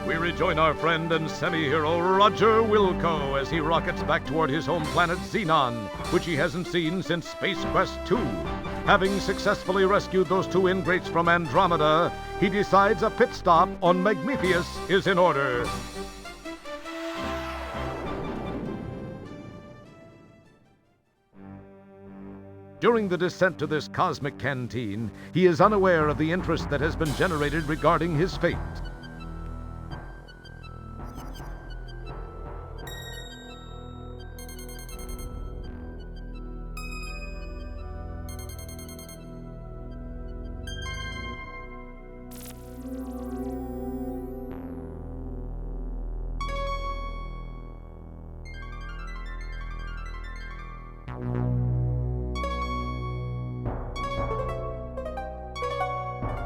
We rejoin our friend and semi-hero Roger Wilco as he rockets back toward his home planet Xenon, which he hasn't seen since Space Quest II. Having successfully rescued those two ingrates from Andromeda, he decides a pit stop on Magnifius is in order. During the descent to this cosmic canteen, he is unaware of the interest that has been generated regarding his fate.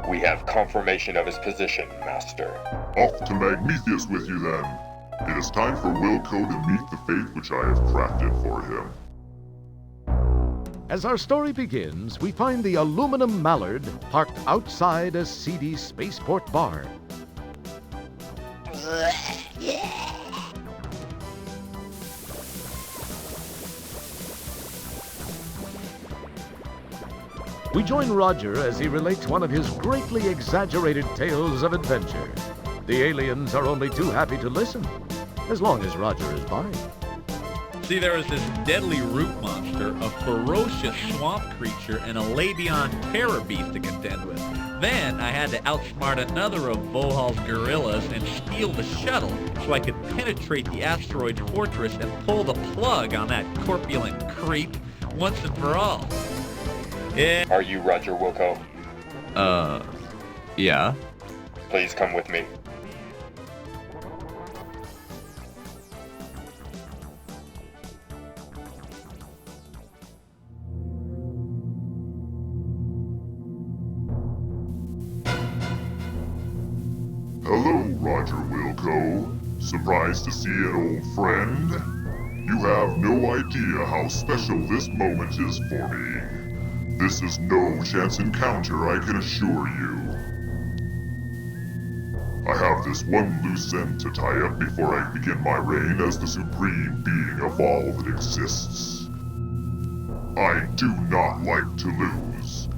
We have confirmation of his position, Master. Off to Magnifius with you then. It is time for Wilco to meet the fate which I have crafted for him. As our story begins, we find the aluminum mallard parked outside a seedy spaceport bar. We join Roger as he relates one of his greatly exaggerated tales of adventure. The aliens are only too happy to listen, as long as Roger is by. See, there was this deadly root monster, a ferocious swamp creature, and a Labion terror beast to contend with. Then I had to outsmart another of Vohaul's gorillas and steal the shuttle so I could penetrate the asteroid's fortress and pull the plug on that corpulent creep once and for all. Yeah. Are you Roger Wilco? Yeah. Please come with me. Hello, Roger Wilco. Surprised to see an old friend? You have no idea how special this moment is for me. This is no chance encounter, I can assure you. I have this one loose end to tie up before I begin my reign as the supreme being of all that exists. I do not like to lose.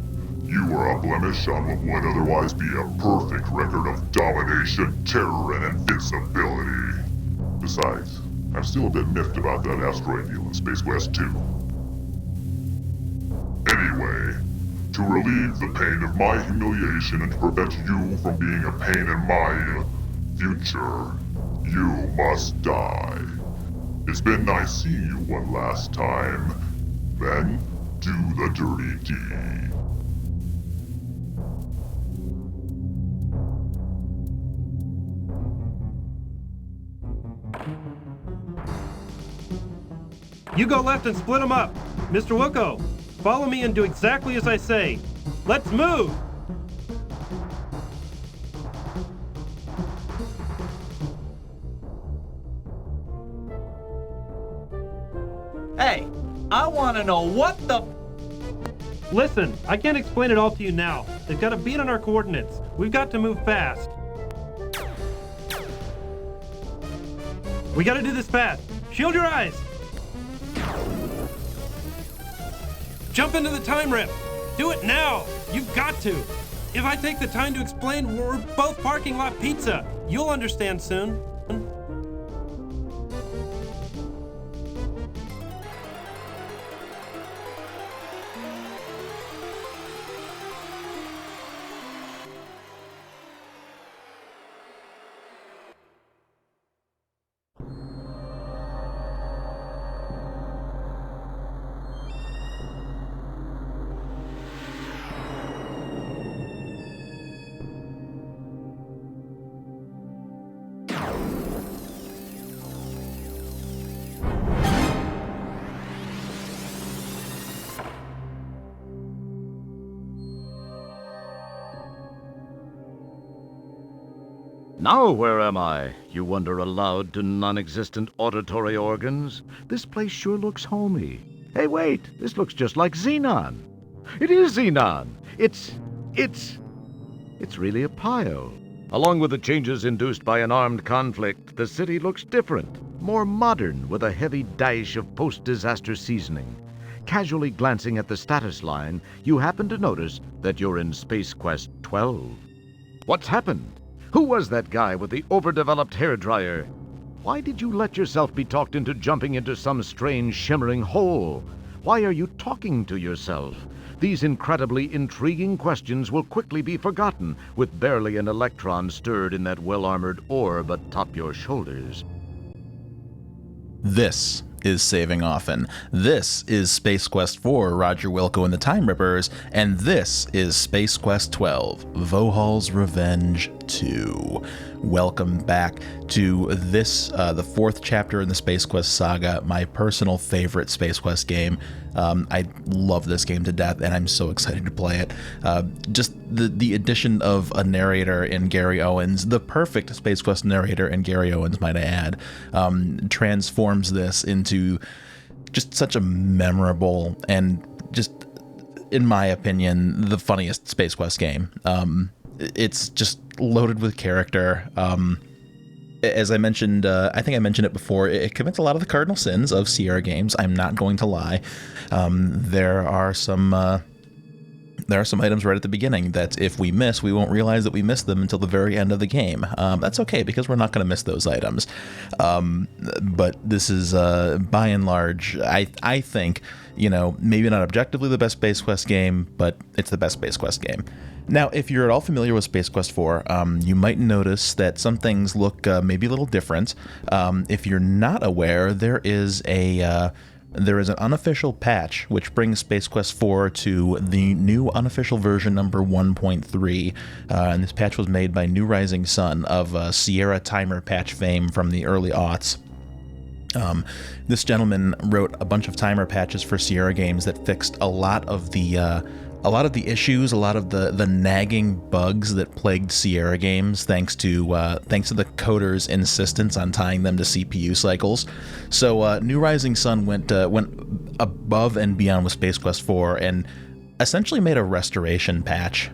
You are a blemish on what would otherwise be a perfect record of domination, terror, and invincibility. Besides, I'm still a bit miffed about that asteroid deal in Space Quest II. Anyway, to relieve the pain of my humiliation and to prevent you from being a pain in my future, you must die. It's been nice seeing you one last time. Then, do the dirty deed. You go left and split them up. Mr. Wilco, follow me and do exactly as I say. Let's move! Hey, I want to know what the... Listen, I can't explain it all to you now. They've got a beat on our coordinates. We've got to move fast. We gotta do this fast. Shield your eyes! Jump into the time rift! Do it now! You've got to! If I take the time to explain, we're both parking lot pizza. You'll understand soon. Now where am I? You wonder aloud to non-existent auditory organs. This place sure looks homey. Hey, wait, this looks just like Xenon. It is Xenon. It's really a pile. Along with the changes induced by an armed conflict, the city looks different, more modern, with a heavy dash of post-disaster seasoning. Casually glancing at the status line, you happen to notice that you're in Space Quest XII. What's happened? Who was that guy with the overdeveloped hairdryer? Why did you let yourself be talked into jumping into some strange shimmering hole? Why are you talking to yourself? These incredibly intriguing questions will quickly be forgotten with barely an electron stirred in that well-armored orb atop your shoulders. This is Saving Often. This is Space Quest IV, Roger Wilco and the Time Rippers, and this is Space Quest XII, Vohaul's Revenge 2. Welcome back to this, the fourth chapter in the Space Quest saga, my personal favorite Space Quest game. I love this game to death, and I'm so excited to play it. Just the addition of a narrator in Gary Owens, the perfect Space Quest narrator in Gary Owens, might I add, transforms this into just such a memorable and just, in my opinion, the funniest Space Quest game. It's just loaded with character. As I mentioned, I think I mentioned it before, it commits a lot of the cardinal sins of Sierra games. I'm not going to lie. There are some items right at the beginning that if we miss, we won't realize that we missed them until the very end of the game. That's okay, because we're not going to miss those items. But this is, by and large, I think, maybe not objectively the best Space Quest game, but it's the best Space Quest game. Now, if you're at all familiar with Space Quest IV, you might notice that some things look maybe a little different. If you're not aware, there is an unofficial patch which brings Space Quest IV to the new unofficial version number 1.3, and this patch was made by New Rising Sun of Sierra Timer patch fame from the early aughts. This gentleman wrote a bunch of timer patches for Sierra games that fixed a lot of the issues, a lot of the nagging bugs that plagued Sierra games, thanks to the coders' insistence on tying them to CPU cycles. So New Rising Sun went above and beyond with Space Quest IV and essentially made a restoration patch.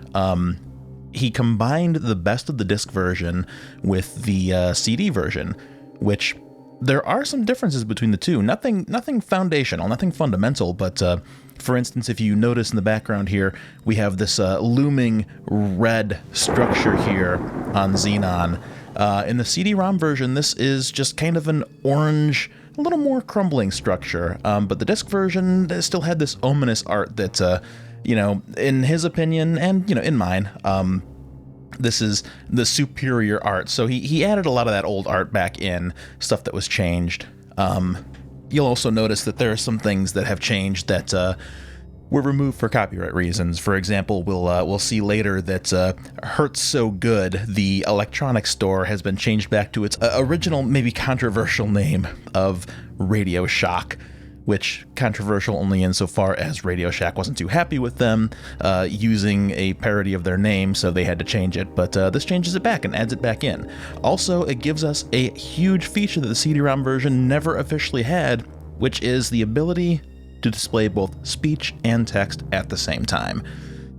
He combined the best of the disc version with the CD version, which there are some differences between the two. Nothing foundational, nothing fundamental, but for instance, if you notice in the background here, we have this looming red structure here on Xenon. In the CD-ROM version, this is just kind of an orange, a little more crumbling structure, but the disc version still had this ominous art that, in his opinion, and, in mine, this is the superior art. So he added a lot of that old art back in, stuff that was changed. You'll also notice that there are some things that have changed that were removed for copyright reasons. For example, we'll see later that Hurts So Good, the electronic store, has been changed back to its original, maybe controversial name of Radio Shack, which controversial only insofar as Radio Shack wasn't too happy with them using a parody of their name, so they had to change it, but this changes it back and adds it back in. Also, it gives us a huge feature that the CD-ROM version never officially had, which is the ability to display both speech and text at the same time.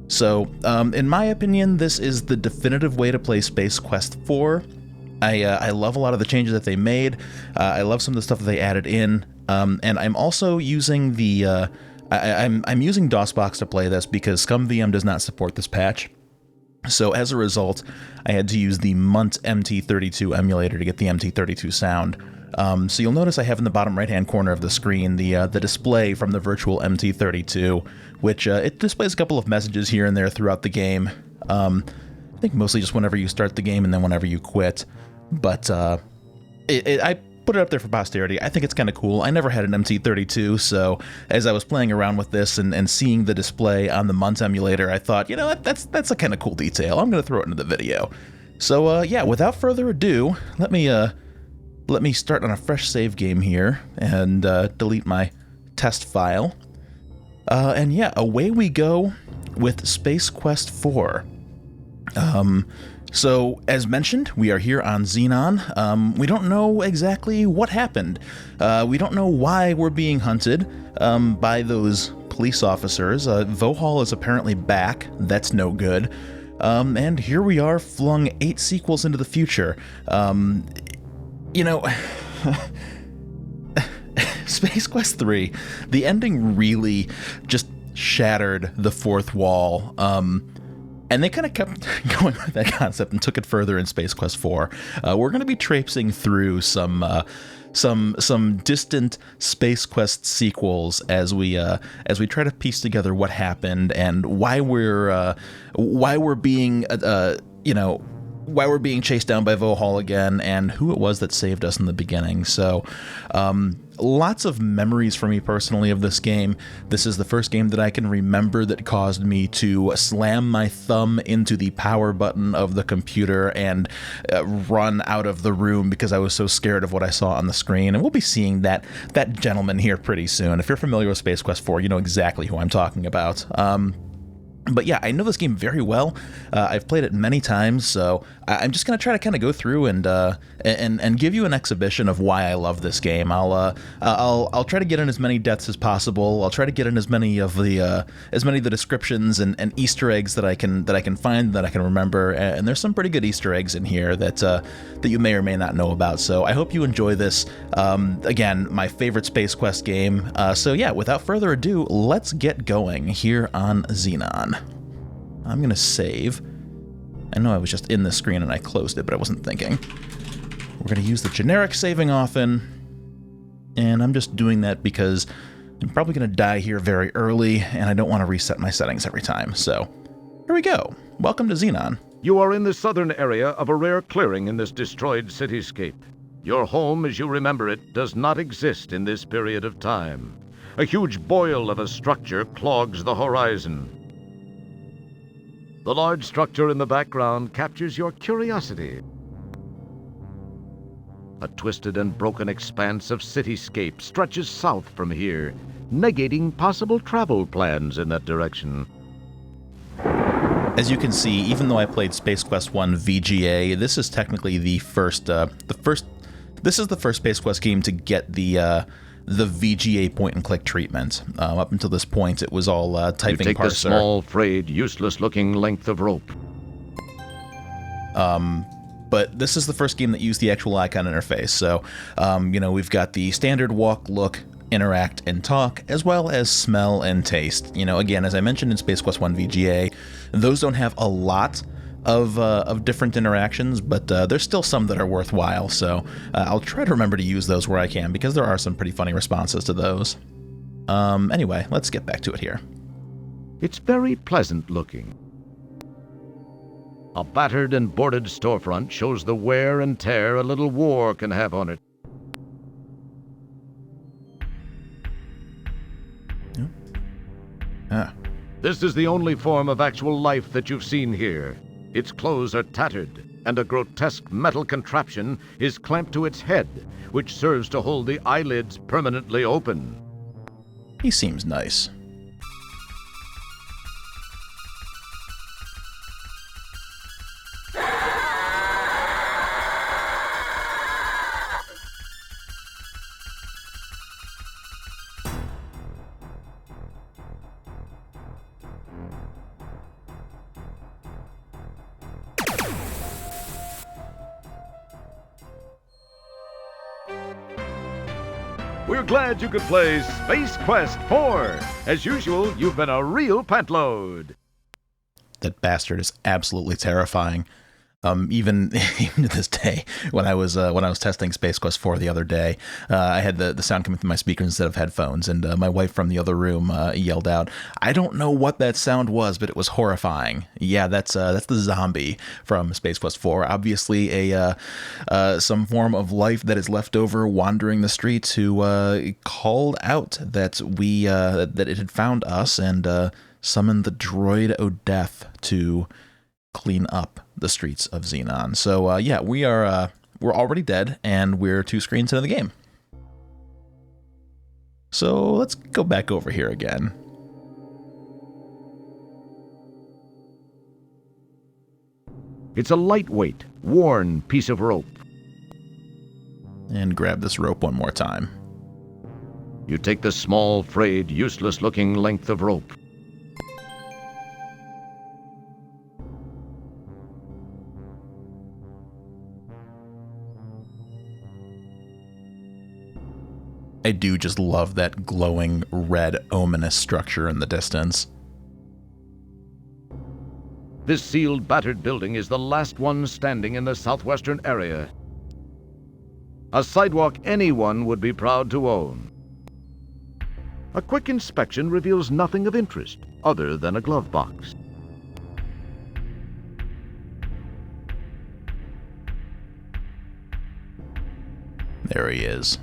So, in my opinion, this is the definitive way to play Space Quest IV. I love a lot of the changes that they made. I love some of the stuff that they added in. And I'm also using the I'm using DOSBox to play this because ScumVM does not support this patch. So as a result, I had to use the Munt MT32 emulator to get the MT32 sound. So you'll notice I have in the bottom right-hand corner of the screen the display from the virtual MT32, which it displays a couple of messages here and there throughout the game. I think mostly just whenever you start the game and then whenever you quit. But I put it up there for posterity. I think it's kind of cool. I never had an MT32, so as I was playing around with this and seeing the display on the Munt emulator, I thought, that's a kind of cool detail. I'm going to throw it into the video. So yeah, without further ado, let me start on a fresh save game here and delete my test file. And yeah, away we go with Space Quest IV. So, as mentioned, we are here on Xenon. We don't know exactly what happened. We don't know why we're being hunted by those police officers. Vohaul is apparently back. That's no good. And here we are, flung 8 sequels into the future. Space Quest III, the ending really just shattered the fourth wall. And they kind of kept going with that concept and took it further in Space Quest IV. We're going to be traipsing through some distant Space Quest sequels as we try to piece together what happened and why we're being chased down by Vohaul again and who it was that saved us in the beginning. So, lots of memories for me personally of this game. This is the first game that I can remember that caused me to slam my thumb into the power button of the computer and run out of the room because I was so scared of what I saw on the screen. And we'll be seeing that gentleman here pretty soon. If you're familiar with Space Quest IV, you know exactly who I'm talking about. But yeah, I know this game very well. I've played it many times, so I'm just gonna try to kind of go through and give you an exhibition of why I love this game. I'll try to get in as many deaths as possible. I'll try to get in as many of the descriptions and Easter eggs that I can find, that I can remember. And there's some pretty good Easter eggs in here that you may or may not know about. So I hope you enjoy this. Again, my favorite Space Quest game. So yeah, without further ado, let's get going here on Xenon. I'm going to save. I know I was just in the screen and I closed it, but I wasn't thinking. We're going to use the generic saving often, and I'm just doing that because I'm probably going to die here very early, and I don't want to reset my settings every time. So, here we go. Welcome to Xenon. You are in the southern area of a rare clearing in this destroyed cityscape. Your home, as you remember it, does not exist in this period of time. A huge boil of a structure clogs the horizon. The large structure in the background captures your curiosity. A twisted and broken expanse of cityscape stretches south from here, negating possible travel plans in that direction. As you can see, even though I played Space Quest I VGA, this is technically the first Space Quest game to get the VGA point-and-click treatment. Up until this point, it was all typing parser. You take the small, frayed, useless-looking length of rope. But this is the first game that used the actual icon interface. So, we've got the standard walk, look, interact, and talk, as well as smell and taste. Again, as I mentioned in Space Quest I VGA, those don't have a lot of different interactions, but there's still some that are worthwhile, so I'll try to remember to use those where I can, because there are some pretty funny responses to those. Anyway, let's get back to it here. It's very pleasant looking. A battered and boarded storefront shows the wear and tear a little war can have on it. This is the only form of actual life that you've seen here. Its clothes are tattered, and a grotesque metal contraption is clamped to its head, which serves to hold the eyelids permanently open. He seems nice. We're glad you could play Space Quest IV. As usual, you've been a real pantload. That bastard is absolutely terrifying. Even to this day, when I was testing Space Quest IV the other day, I had the sound coming through my speakers instead of headphones, and my wife from the other room yelled out, "I don't know what that sound was, but it was horrifying." Yeah, that's the zombie from Space Quest IV. Obviously, some form of life that is left over wandering the streets, who called out that that it had found us and summoned the droid O'Death to clean up the streets of Xenon. So yeah, we're already dead, and we're 2 screens into the game. So let's go back over here again. It's a lightweight, worn piece of rope. And grab this rope one more time. You take the small, frayed, useless-looking length of rope. I do just love that glowing red ominous structure in the distance. This sealed, battered building is the last one standing in the southwestern area. A sidewalk anyone would be proud to own. A quick inspection reveals nothing of interest other than a glove box. There he is.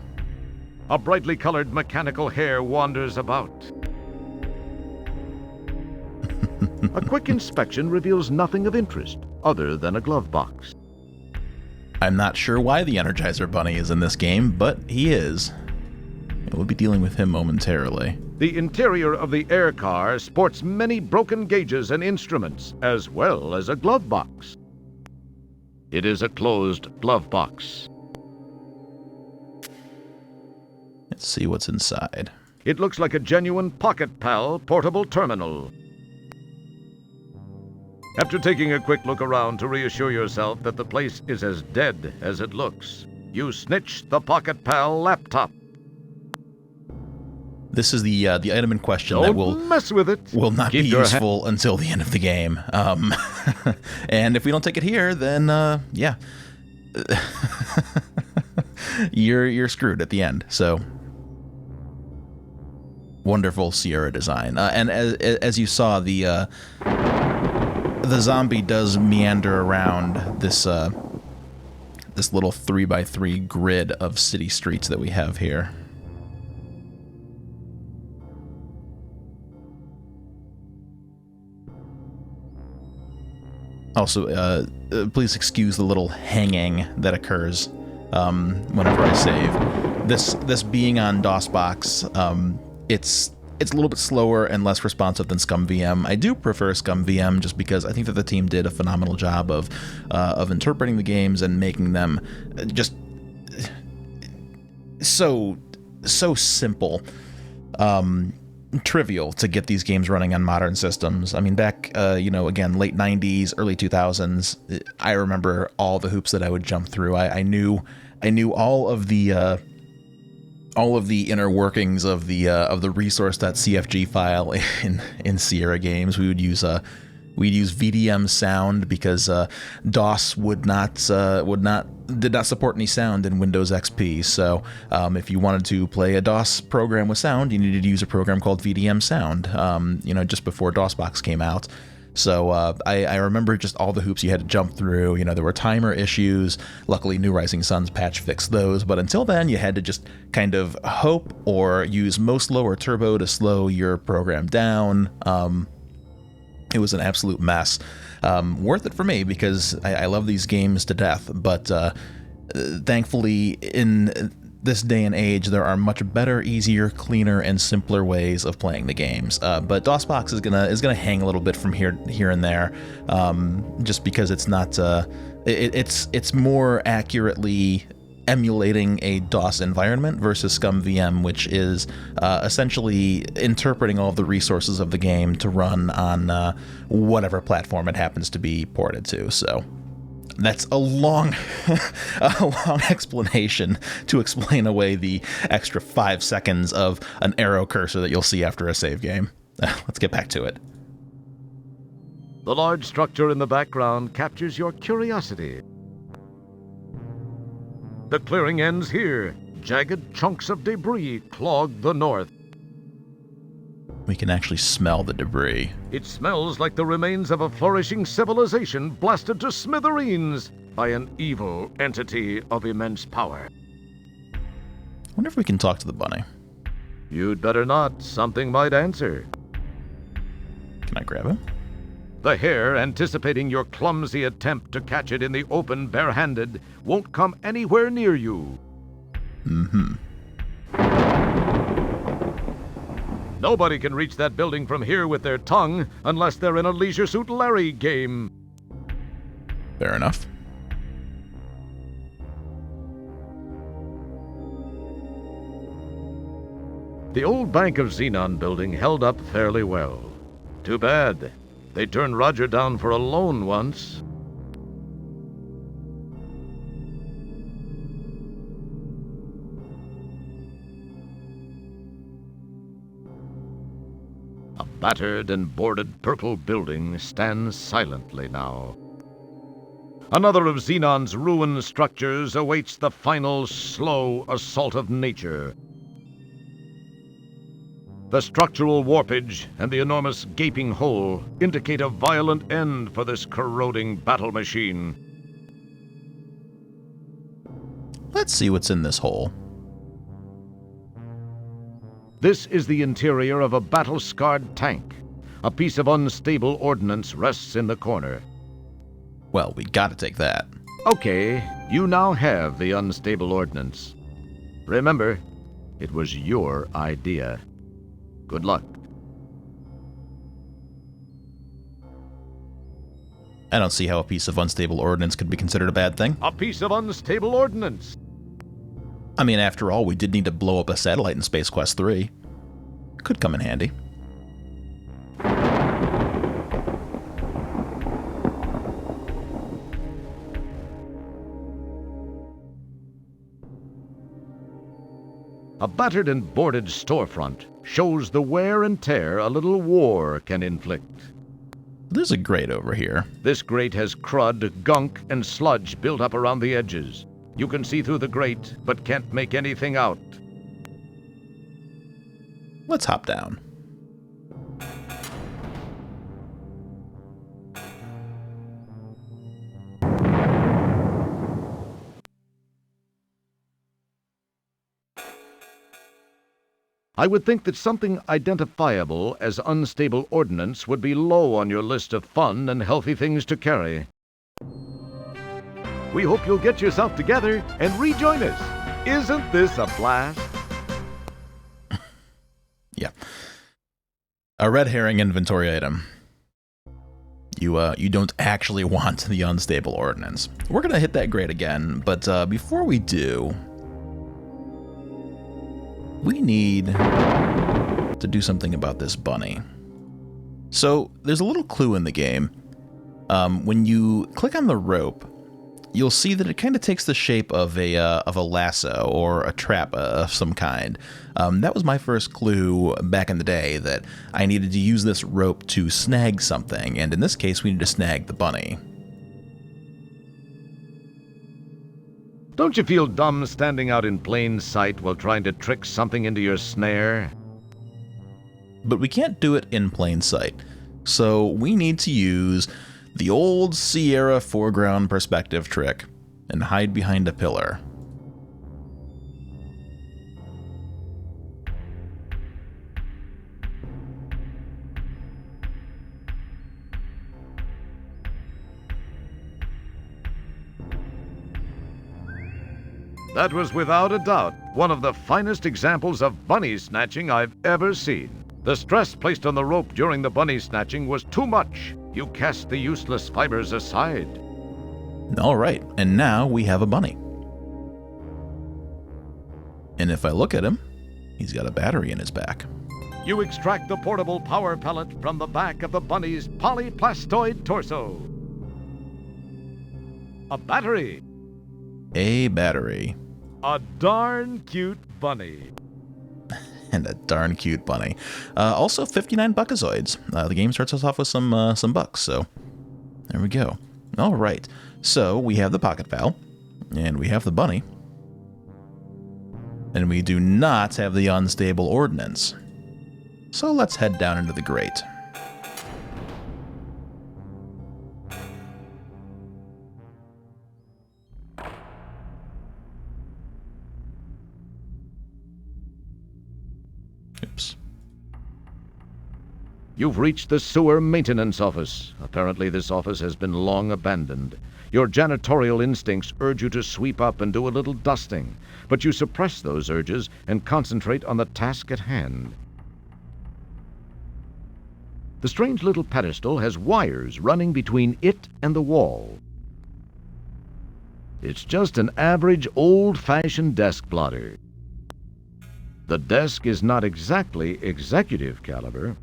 A brightly colored mechanical hair wanders about. A quick inspection reveals nothing of interest other than a glove box. I'm not sure why the Energizer Bunny is in this game, but he is. We'll be dealing with him momentarily. The interior of the air car sports many broken gauges and instruments, as well as a glove box. It is a closed glove box. Let's see what's inside. It looks like a genuine Pocket Pal portable terminal. After taking a quick look around to reassure yourself that the place is as dead as it looks, you snitch the Pocket Pal laptop. This is the item in question Don't that will mess with it. Will not Keep be your useful until the end of the game. And if we don't take it here, then yeah, you're screwed at the end. So wonderful Sierra design, and as you saw, the zombie does meander around this this little 3x3 grid of city streets that we have here. Also, please excuse the little hanging that occurs whenever I save. This being on DOSBox, it's a little bit slower and less responsive than ScumVM. I do prefer ScumVM just because I think that the team did a phenomenal job of interpreting the games and making them just so simple. Trivial to get these games running on modern systems. I mean, back, again, late 90s, early 2000s, I remember all the hoops that I would jump through. I knew all of the inner workings of the resource.cfg file in Sierra games. We'd use VDM sound because DOS did not support any sound in Windows XP. So if you wanted to play a DOS program with sound, you needed to use a program called VDM sound. Just before DOSBox came out. So I remember just all the hoops you had to jump through. There were timer issues. Luckily, New Rising Sun's patch fixed those. But until then, you had to just kind of hope or use Moslo or Turbo to slow your program down. It was an absolute mess. Worth it for me because I love these games to death. But thankfully, in this day and age, there are much better, easier, cleaner, and simpler ways of playing the games. But DOSBox is gonna hang a little bit from here and there, just because it's not. It's more accurately emulating a DOS environment versus ScumVM, which is essentially interpreting all of the resources of the game to run on whatever platform it happens to be ported to. So that's a long explanation to explain away the extra 5 seconds of an arrow cursor that you'll see after a save game. Let's get back to it. The large structure in the background captures your curiosity. The clearing ends here. Jagged chunks of debris clog the north. We can actually smell the debris. It smells like the remains of a flourishing civilization blasted to smithereens by an evil entity of immense power. I wonder if we can talk to the bunny. You'd better not. Something might answer. Can I grab him? The hare, anticipating your clumsy attempt to catch it in the open barehanded, won't come anywhere near you. Mm-hmm. Nobody can reach that building from here with their tongue unless they're in a Leisure Suit Larry game. Fair enough. The old Bank of Xenon building held up fairly well. Too bad. They turned Roger down for a loan once. A battered and boarded purple building stands silently now. Another of Xenon's ruined structures awaits the final slow assault of nature. The structural warpage and the enormous gaping hole indicate a violent end for this corroding battle machine. Let's see what's in this hole. This is the interior of a battle-scarred tank. A piece of unstable ordnance rests in the corner. Well, we gotta take that. Okay, you now have the unstable ordnance. Remember, it was your idea. Good luck. I don't see how a piece of unstable ordnance could be considered a bad thing. A piece of unstable ordnance. I mean, after all, we did need to blow up a satellite in Space Quest III. Could come in handy. A battered and boarded storefront shows the wear and tear a little war can inflict. There's a grate over here. This grate has crud, gunk, and sludge built up around the edges. You can see through the grate, but can't make anything out. Let's hop down. I would think that something identifiable as unstable ordnance would be low on your list of fun and healthy things to carry. We hope you'll get yourself together and rejoin us. Isn't this a blast? Yeah. A red herring inventory item. You don't actually want the unstable ordnance. We're going to hit that grate again, but before we do, we need to do something about this bunny. So there's a little clue in the game. When you click on the rope, you'll see that it kind of takes the shape of a lasso or a trap of some kind. That was my first clue back in the day, that I needed to use this rope to snag something, and in this case we need to snag the bunny. Don't you feel dumb standing out in plain sight while trying to trick something into your snare? But we can't do it in plain sight, so we need to use the old Sierra foreground perspective trick and hide behind a pillar. That was without a doubt one of the finest examples of bunny snatching I've ever seen. The stress placed on the rope during the bunny snatching was too much. You cast the useless fibers aside. All right, and now we have a bunny. And if I look at him, he's got a battery in his back. You extract the portable power pellet from the back of the bunny's polyplastoid torso. A battery. A battery. A darn cute bunny. And a darn cute bunny. Also 59 buckazoids. The game starts us off with some bucks, so there we go. All right, so we have the pocket pal, and we have the bunny, and we do not have the unstable ordnance. So let's head down into the grate. Oops. You've reached the sewer maintenance office. Apparently this office has been long abandoned. Your janitorial instincts urge you to sweep up and do a little dusting, but you suppress those urges and concentrate on the task at hand. The strange little pedestal has wires running between it and the wall. It's just an average old-fashioned desk blotter. The desk is not exactly executive caliber.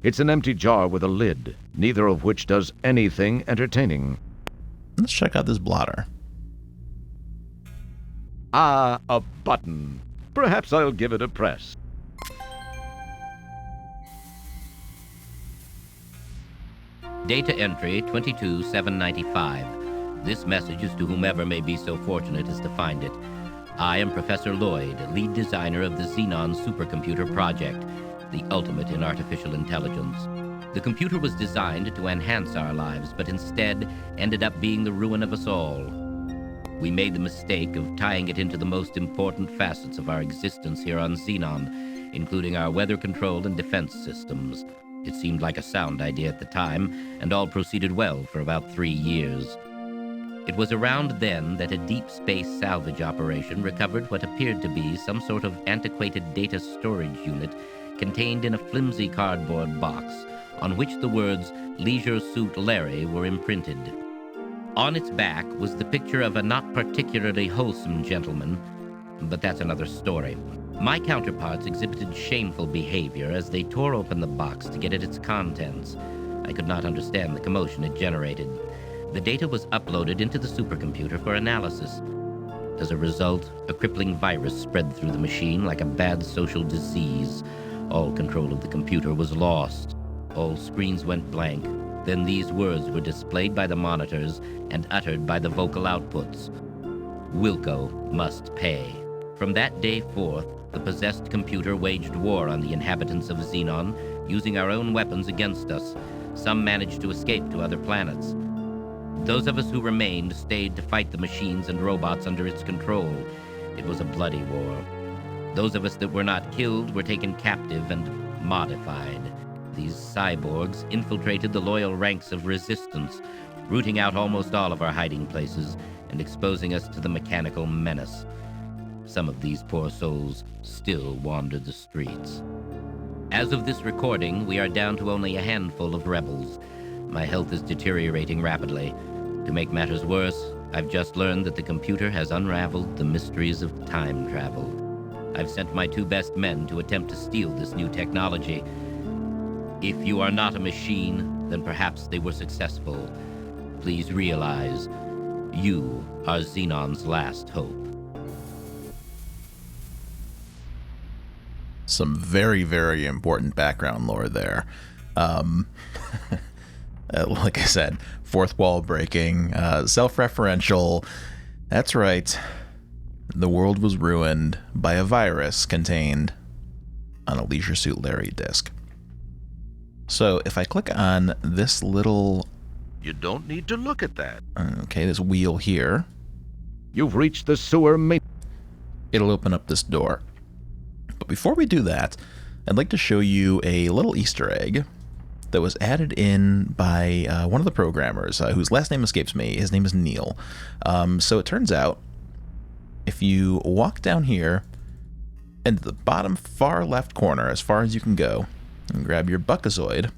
It's an empty jar with a lid, neither of which does anything entertaining. Let's check out this blotter. Ah, a button. Perhaps I'll give it a press. Data entry 22795. This message is to whomever may be so fortunate as to find it. I am Professor Lloyd, lead designer of the Xenon supercomputer project, the ultimate in artificial intelligence. The computer was designed to enhance our lives, but instead ended up being the ruin of us all. We made the mistake of tying it into the most important facets of our existence here on Xenon, including our weather control and defense systems. It seemed like a sound idea at the time, and all proceeded well for about 3 years. It was around then that a deep space salvage operation recovered what appeared to be some sort of antiquated data storage unit contained in a flimsy cardboard box, on which the words "Leisure Suit Larry" were imprinted. On its back was the picture of a not particularly wholesome gentleman, but that's another story. My counterparts exhibited shameful behavior as they tore open the box to get at its contents. I could not understand the commotion it generated. The data was uploaded into the supercomputer for analysis. As a result, a crippling virus spread through the machine like a bad social disease. All control of the computer was lost. All screens went blank. Then these words were displayed by the monitors and uttered by the vocal outputs. Wilco must pay. From that day forth, the possessed computer waged war on the inhabitants of Xenon, using our own weapons against us. Some managed to escape to other planets. Those of us who remained stayed to fight the machines and robots under its control. It was a bloody war. Those of us that were not killed were taken captive and modified. These cyborgs infiltrated the loyal ranks of resistance, rooting out almost all of our hiding places and exposing us to the mechanical menace. Some of these poor souls still wander the streets. As of this recording, we are down to only a handful of rebels. My health is deteriorating rapidly. To make matters worse, I've just learned that the computer has unraveled the mysteries of time travel. I've sent my 2 best men to attempt to steal this new technology. If you are not a machine, then perhaps they were successful. Please realize, you are Xenon's last hope. Some very, very important background lore there. Like I said, fourth wall breaking, self-referential. That's right. The world was ruined by a virus contained on a Leisure Suit Larry disc. So if I click on this little... You don't need to look at that. Okay, this wheel here. You've reached the sewer main... It'll open up this door. But before we do that, I'd like to show you a little Easter egg that was added in by one of the programmers, whose last name escapes me. His name is Neil. So it turns out, if you walk down here, into the bottom far left corner, as far as you can go, and grab your Buckazoid,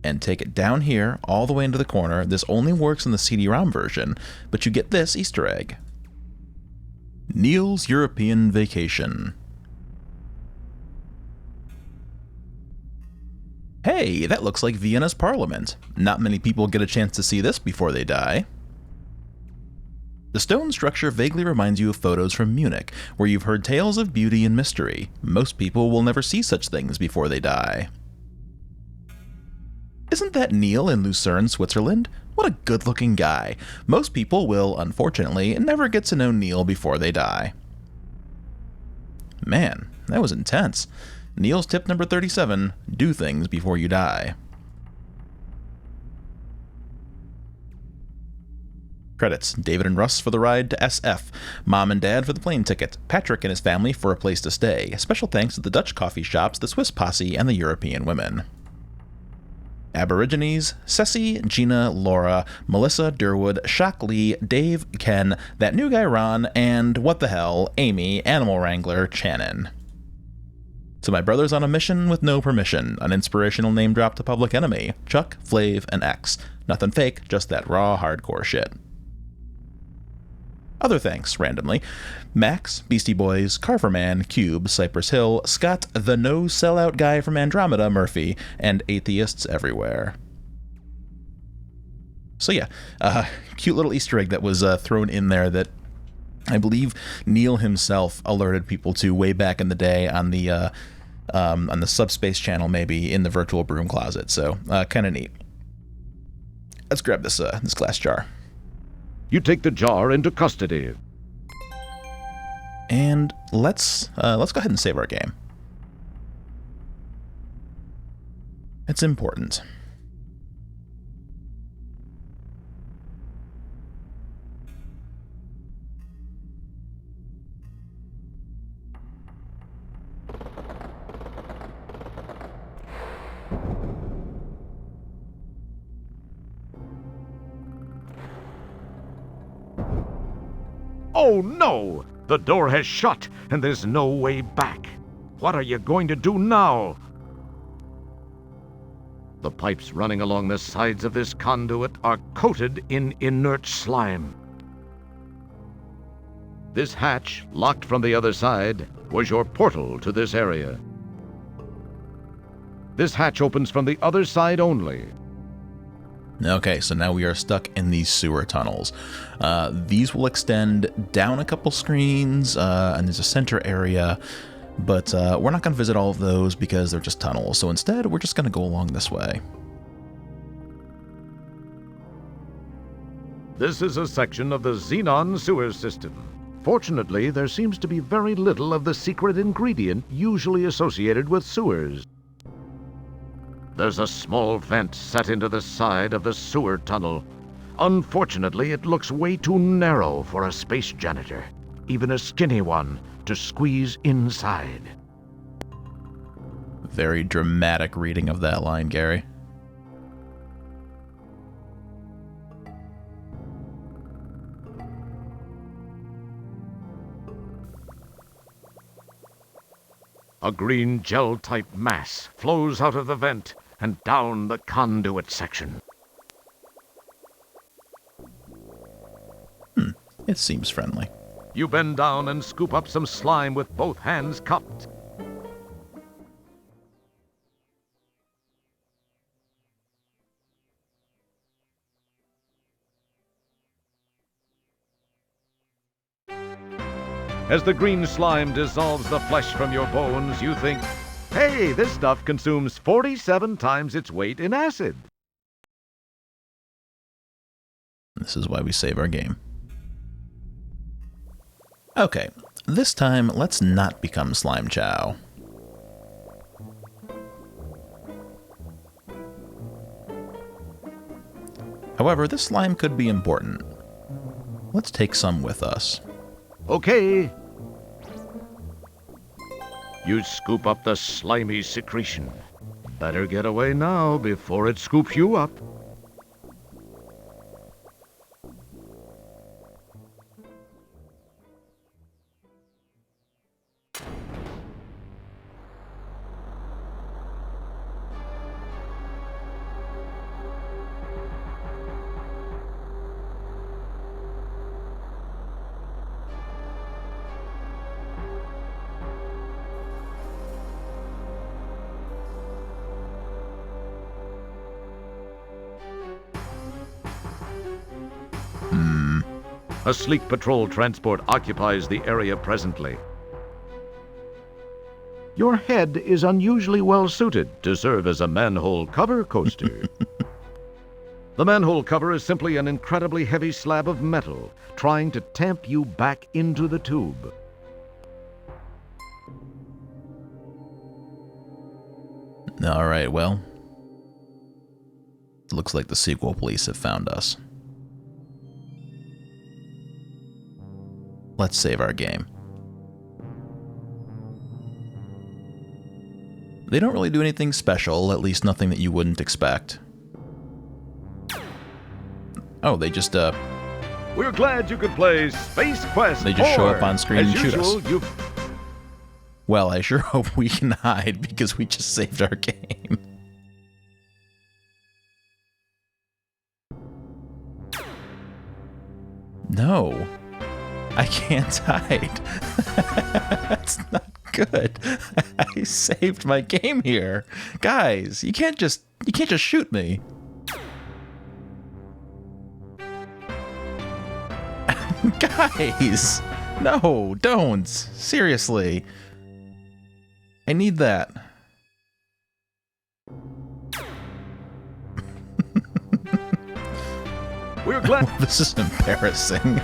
and take it down here, all the way into the corner. This only works in the CD-ROM version, but you get this Easter egg. Neil's European Vacation. Hey, that looks like Vienna's parliament. Not many people get a chance to see this before they die. The stone structure vaguely reminds you of photos from Munich, where you've heard tales of beauty and mystery. Most people will never see such things before they die. Isn't that Neil in Lucerne, Switzerland? What a good-looking guy. Most people will, unfortunately, never get to know Neil before they die. Man, that was intense. Neil's tip number 37, do things before you die. Credits: David and Russ for the ride to SF, Mom and Dad for the plane ticket, Patrick and his family for a place to stay. Special thanks to the Dutch coffee shops, the Swiss posse, and the European women. Aborigines: Ceci, Gina, Laura, Melissa, Durwood, Shock Lee, Dave, Ken, that new guy Ron, and what the hell, Amy, Animal Wrangler, Channon. To my brothers on a mission with no permission, an inspirational name drop to Public Enemy, Chuck, Flav, and X. Nothing fake, just that raw, hardcore shit. Other thanks, randomly. Max, Beastie Boys, Carverman, Cube, Cypress Hill, Scott, the no sellout guy from Andromeda, Murphy, and atheists everywhere. So yeah, cute little Easter egg that was thrown in there that I believe Neil himself alerted people to way back in the day on the Subspace channel, maybe in the virtual broom closet. So kind of neat. Let's grab this glass jar. You take the jar into custody. And let's go ahead and save our game. It's important. Oh no! The door has shut, and there's no way back. What are you going to do now? The pipes running along the sides of this conduit are coated in inert slime. This hatch, locked from the other side, was your portal to this area. This hatch opens from the other side only. Okay, so now we are stuck in these sewer tunnels. These will extend down a couple screens, and there's a center area, but we're not going to visit all of those because they're just tunnels, so instead we're just going to go along this way. This is a section of the Xenon sewer system. Fortunately, there seems to be very little of the secret ingredient usually associated with sewers. There's a small vent set into the side of the sewer tunnel. Unfortunately, it looks way too narrow for a space janitor, even a skinny one, to squeeze inside. Very dramatic reading of that line, Gary. A green gel-type mass flows out of the vent and down the conduit section. It seems friendly. You bend down and scoop up some slime with both hands cupped. As the green slime dissolves the flesh from your bones, you think, hey, this stuff consumes 47 times its weight in acid. This is why we save our game. Okay, this time let's not become Slime Chow. However, this slime could be important. Let's take some with us. Okay. You scoop up the slimy secretion. Better get away now before it scoops you up. A sleek patrol transport occupies the area presently. Your head is unusually well suited to serve as a manhole cover coaster. The manhole cover is simply an incredibly heavy slab of metal trying to tamp you back into the tube. All right, well, looks like the sequel police have found us. Let's save our game. They don't really do anything special, at least nothing that you wouldn't expect. Oh, they just, We're glad you could play Space Quest They just show up IV. on screen As and shoot usual, us. You... Well, I sure hope we can hide because we just saved our game. No. I can't hide. That's not good. I saved my game here. Guys, you can't just shoot me. Guys, no, don't. Seriously. I need that. We're glad. This is embarrassing.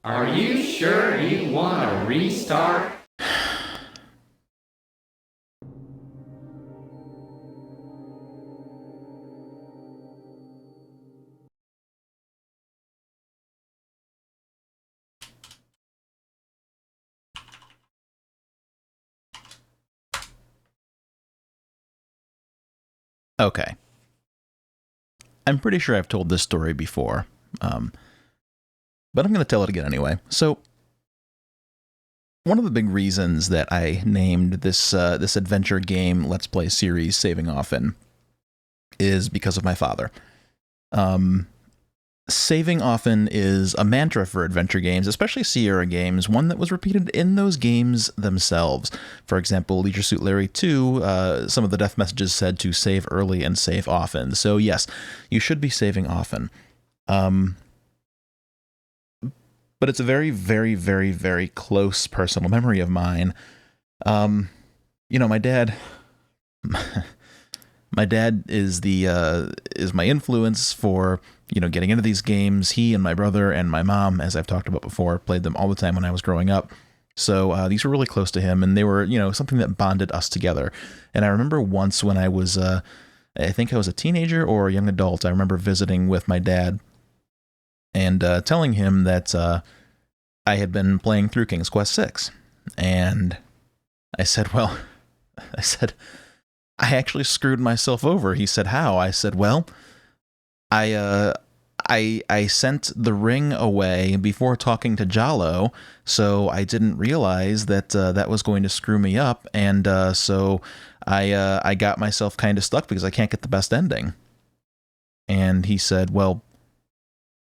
Are you sure you want to restart? Okay. I'm pretty sure I've told this story before, but I'm going to tell it again anyway. So, one of the big reasons that I named this this adventure game Let's Play series Saving Often is because of my father. Saving Often is a mantra for adventure games, especially Sierra games, one that was repeated in those games themselves. For example, Leisure Suit Larry 2, some of the death messages said to save early and save often. So yes, you should be saving often. But it's a very, very, very, very close personal memory of mine. You know, my dad... My dad is my influence for, you know, getting into these games. He and my brother and my mom, as I've talked about before, played them all the time when I was growing up. So these were really close to him, and they were, you know, something that bonded us together. And I remember once when I was, I think I was a teenager or a young adult, I remember visiting with my dad and telling him that I had been playing through King's Quest VI. And I said, well, I actually screwed myself over. He said, how? I said, well, I sent the ring away before talking to Jalo, so I didn't realize that that was going to screw me up, and so I got myself kind of stuck because I can't get the best ending. And he said, well,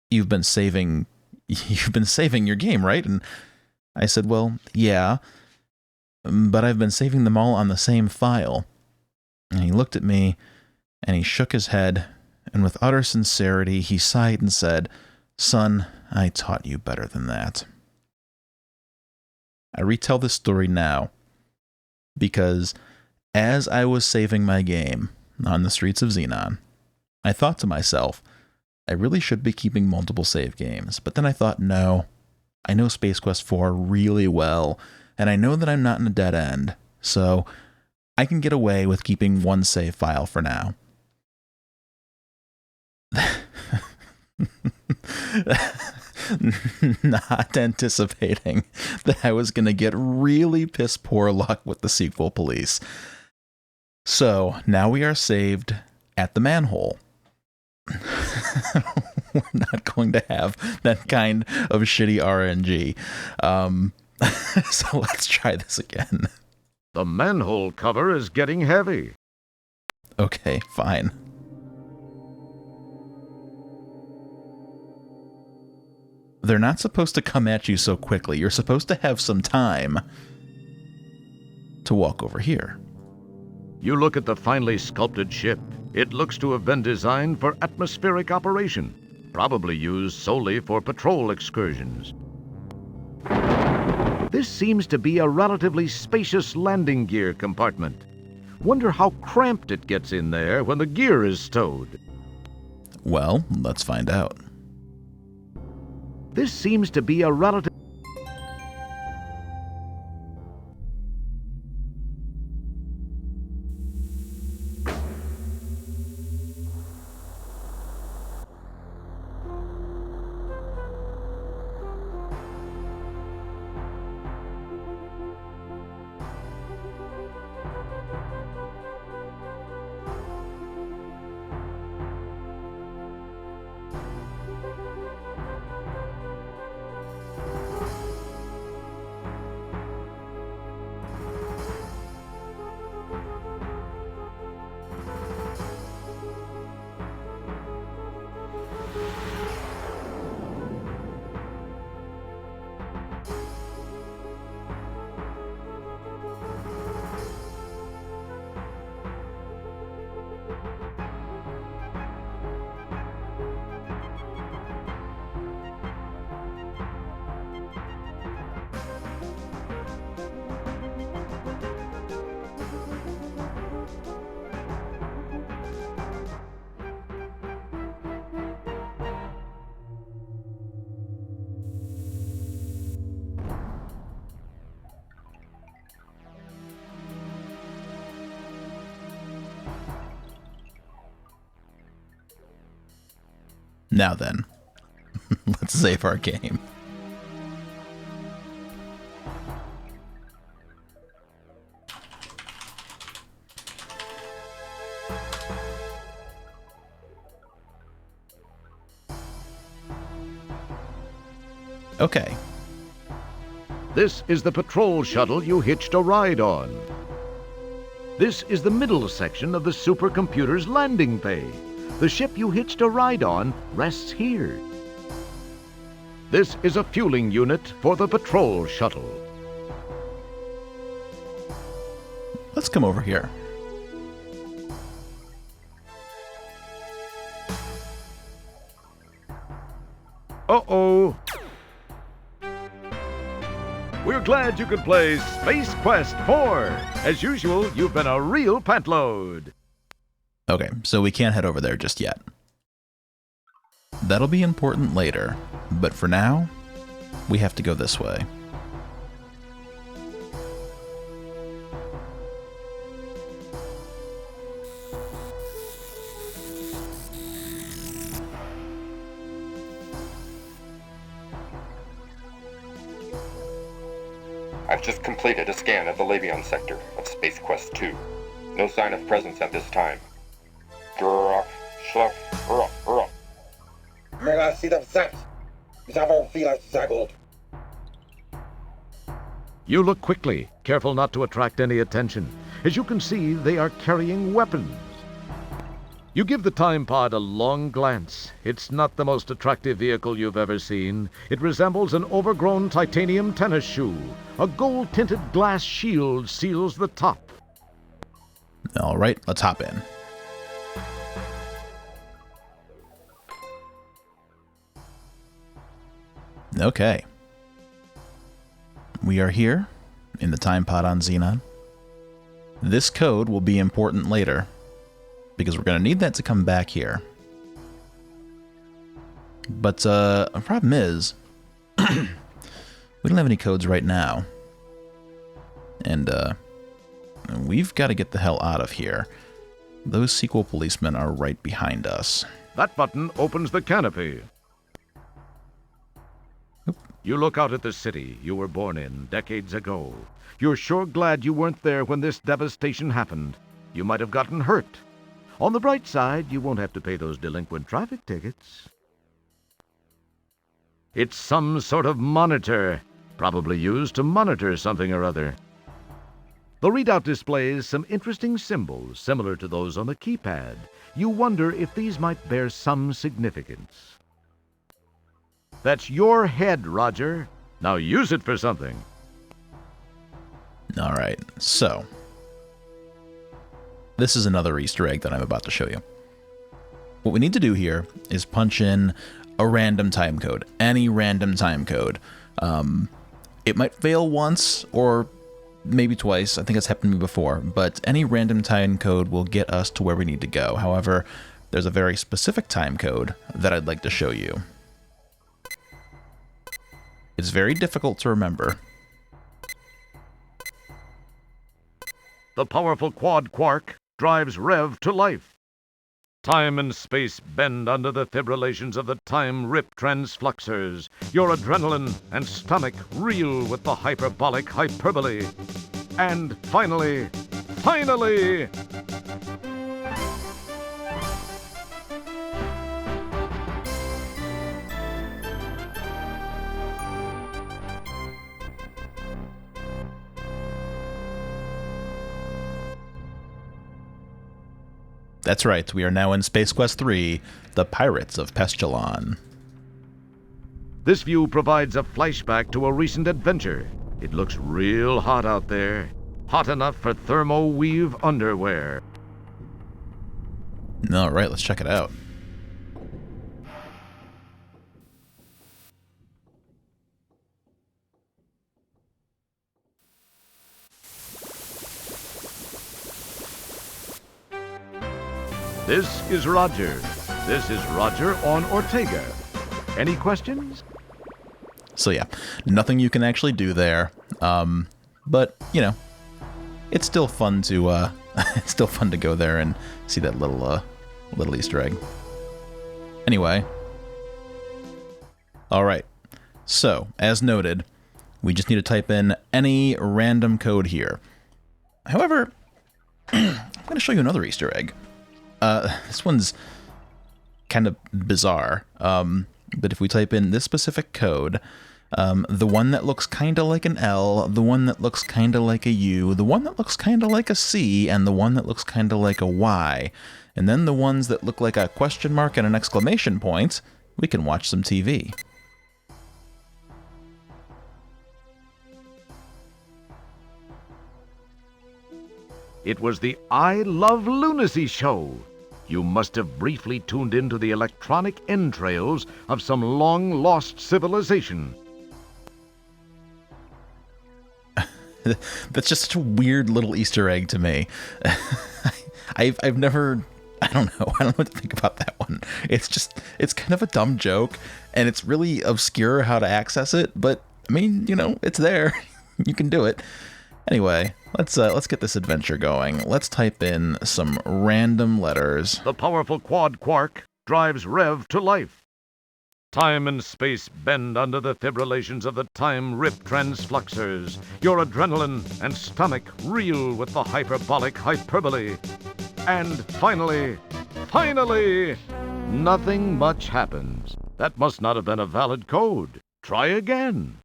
you've been saving your game, right? And I said, well, yeah, but I've been saving them all on the same file. And he looked at me, and he shook his head, and with utter sincerity, he sighed and said, son, I taught you better than that. I retell this story now, because as I was saving my game on the streets of Xenon, I thought to myself, I really should be keeping multiple save games. But then I thought, no, I know Space Quest IV really well, and I know that I'm not in a dead end, so I can get away with keeping one save file for now. Not anticipating that I was going to get really piss poor luck with the sequel police. So now we are saved at the manhole. We're not going to have that kind of shitty RNG. So let's try this again. The manhole cover is getting heavy. Okay, fine. They're not supposed to come at you so quickly. You're supposed to have some time to walk over here. You look at the finely sculpted ship. It looks to have been designed for atmospheric operation, probably used solely for patrol excursions. This seems to be a relatively spacious landing gear compartment. Wonder how cramped it gets in there when the gear is stowed. Well, let's find out. This seems to be a relative... Now then, let's save our game. Okay. This is the patrol shuttle you hitched a ride on. This is the middle section of the supercomputer's landing bay. The ship you hitched a ride on rests here. This is a fueling unit for the patrol shuttle. Let's come over here. Uh-oh. We're glad you could play Space Quest IV. As usual, you've been a real pantload. Okay, so we can't head over there just yet. That'll be important later, but for now, we have to go this way. I've just completed a scan of the Labion sector of Space Quest II. No sign of presence at this time. You look quickly, careful not to attract any attention. As you can see, they are carrying weapons. You give the time pod a long glance. It's not the most attractive vehicle you've ever seen. It resembles an overgrown titanium tennis shoe. A gold-tinted glass shield seals the top. All right, let's hop in. Okay. We are here in the time pod on Xenon. This code will be important later, because we're going to need that to come back here. But the problem is, we don't have any codes right now. And we've got to get the hell out of here. Those sequel policemen are right behind us. That button opens the canopy. Oop. You look out at the city you were born in decades ago. You're sure glad you weren't there when this devastation happened. You might have gotten hurt. On the bright side, you won't have to pay those delinquent traffic tickets. It's some sort of monitor, probably used to monitor something or other. The readout displays some interesting symbols similar to those on the keypad. You wonder if these might bear some significance. That's your head, Roger. Now use it for something. All right, so this is another Easter egg that I'm about to show you. What we need to do here is punch in a random time code, any random time code. It might fail once or maybe twice. I think it's happened to me before, but any random time code will get us to where we need to go. However, there's a very specific time code that I'd like to show you. It's very difficult to remember. The powerful quad quark drives Rev to life. Time and space bend under the fibrillations of the time-rip transfluxers. Your adrenaline and stomach reel with the hyperbolic hyperbole. And finally... That's right, we are now in Space Quest III, The Pirates of Pestilon. This view provides a flashback to a recent adventure. It looks real hot out there. Hot enough for thermo-weave underwear. All right, let's check it out. This is Roger. This is Roger on Ortega. Any questions? So yeah, nothing you can actually do there. But, you know, it's still fun to it's still fun to go there and see that little Easter egg. Anyway, All right. So, as noted, we just need to type in any random code here. However, I'm going to show you another Easter egg. This one's kind of bizarre. But if we type in this specific code, the one that looks kind of like an L, the one that looks kind of like a U, the one that looks kind of like a C, and the one that looks kind of like a Y, and then the ones that look like a question mark and an exclamation point, we can watch some TV. It was the I Love Lunacy show. You must have briefly tuned into the electronic entrails of some long-lost civilization. That's just such a weird little Easter egg to me. I've never... I don't know what to think about that one. It's kind of a dumb joke, and it's really obscure how to access it, but, I mean, you know, it's there. You can do it. Anyway, let's get this adventure going. Let's type in some random letters. The powerful quad quark drives Rev to life. Time and space bend under the fibrillations of the time-rip transfluxers. Your adrenaline and stomach reel with the hyperbolic hyperbole. And finally, nothing much happens. That must not have been a valid code. Try again.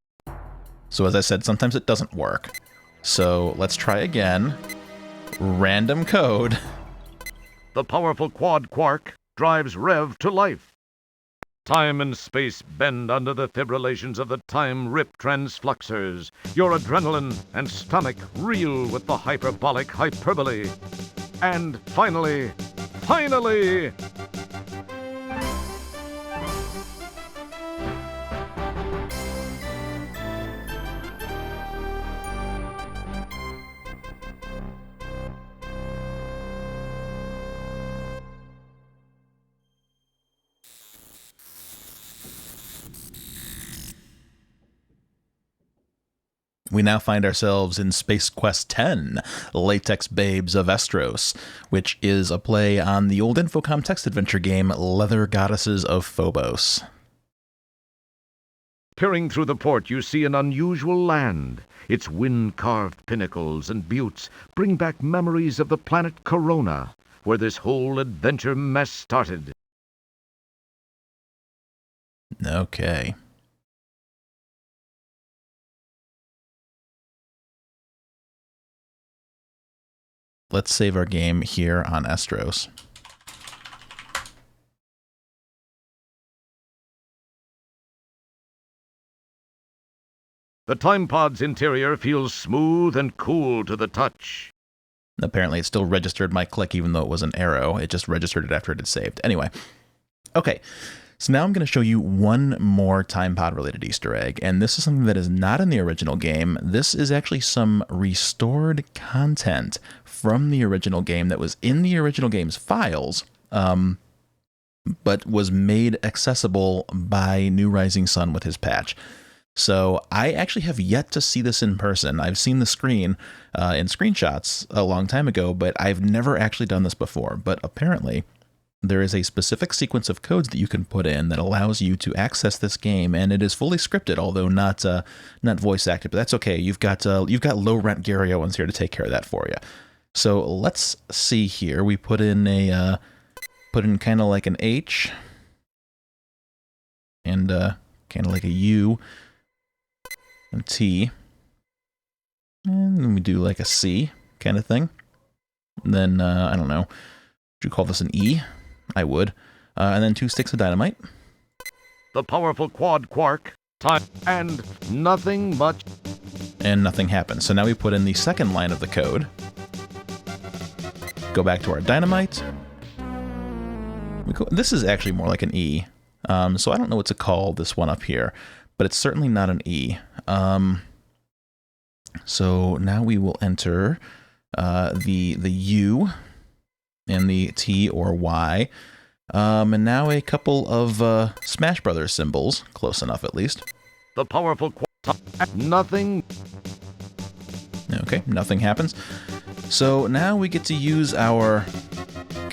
So as I said, sometimes it doesn't work. So let's try again. Random code. The powerful quad quark drives Rev to life. Time and space bend under the fibrillations of the time-rip transfluxers. Your adrenaline and stomach reel with the hyperbolic hyperbole. And finally, we now find ourselves in Space Quest X, Latex Babes of Estros, which is a play on the old Infocom text adventure game Leather Goddesses of Phobos. peering through the port, you see an unusual land. Its wind-carved pinnacles and buttes bring back memories of the planet Corona, where this whole adventure mess started. Okay. Let's save our game here on Estros. The time pod's interior feels smooth and cool to the touch. Apparently it still registered my click even though it was an arrow. It just registered it after it had saved. Anyway. Okay. So now I'm going to show you one more time pod related Easter egg, and this is something that is not in the original game. This is actually some restored content from the original game that was in the original game's files, but was made accessible by New Rising Sun with his patch. So I actually have yet to see this in person. I've seen the screen in screenshots a long time ago, but I've never actually done this before. But apparently there is a specific sequence of codes that you can put in that allows you to access this game, and it is fully scripted, although not voice acted. But that's okay. You've got low rent Gary Owens here to take care of that for you. So let's see here. We put in kind of like an H and kind of like a U and T, and then we do like a C kind of thing. And then I don't know. Would you call this an E? I would. And then 2 sticks of dynamite. The powerful quad quark, time, and nothing much. And nothing happens. So now we put in the second line of the code. Go back to our dynamite. This is actually more like an E. So I don't know what to call this one up here, but it's certainly not an E. So now we will enter the U and the T or Y. And now a couple of Smash Brothers symbols, close enough at least. The powerful nothing. Okay, nothing happens. So now we get to use our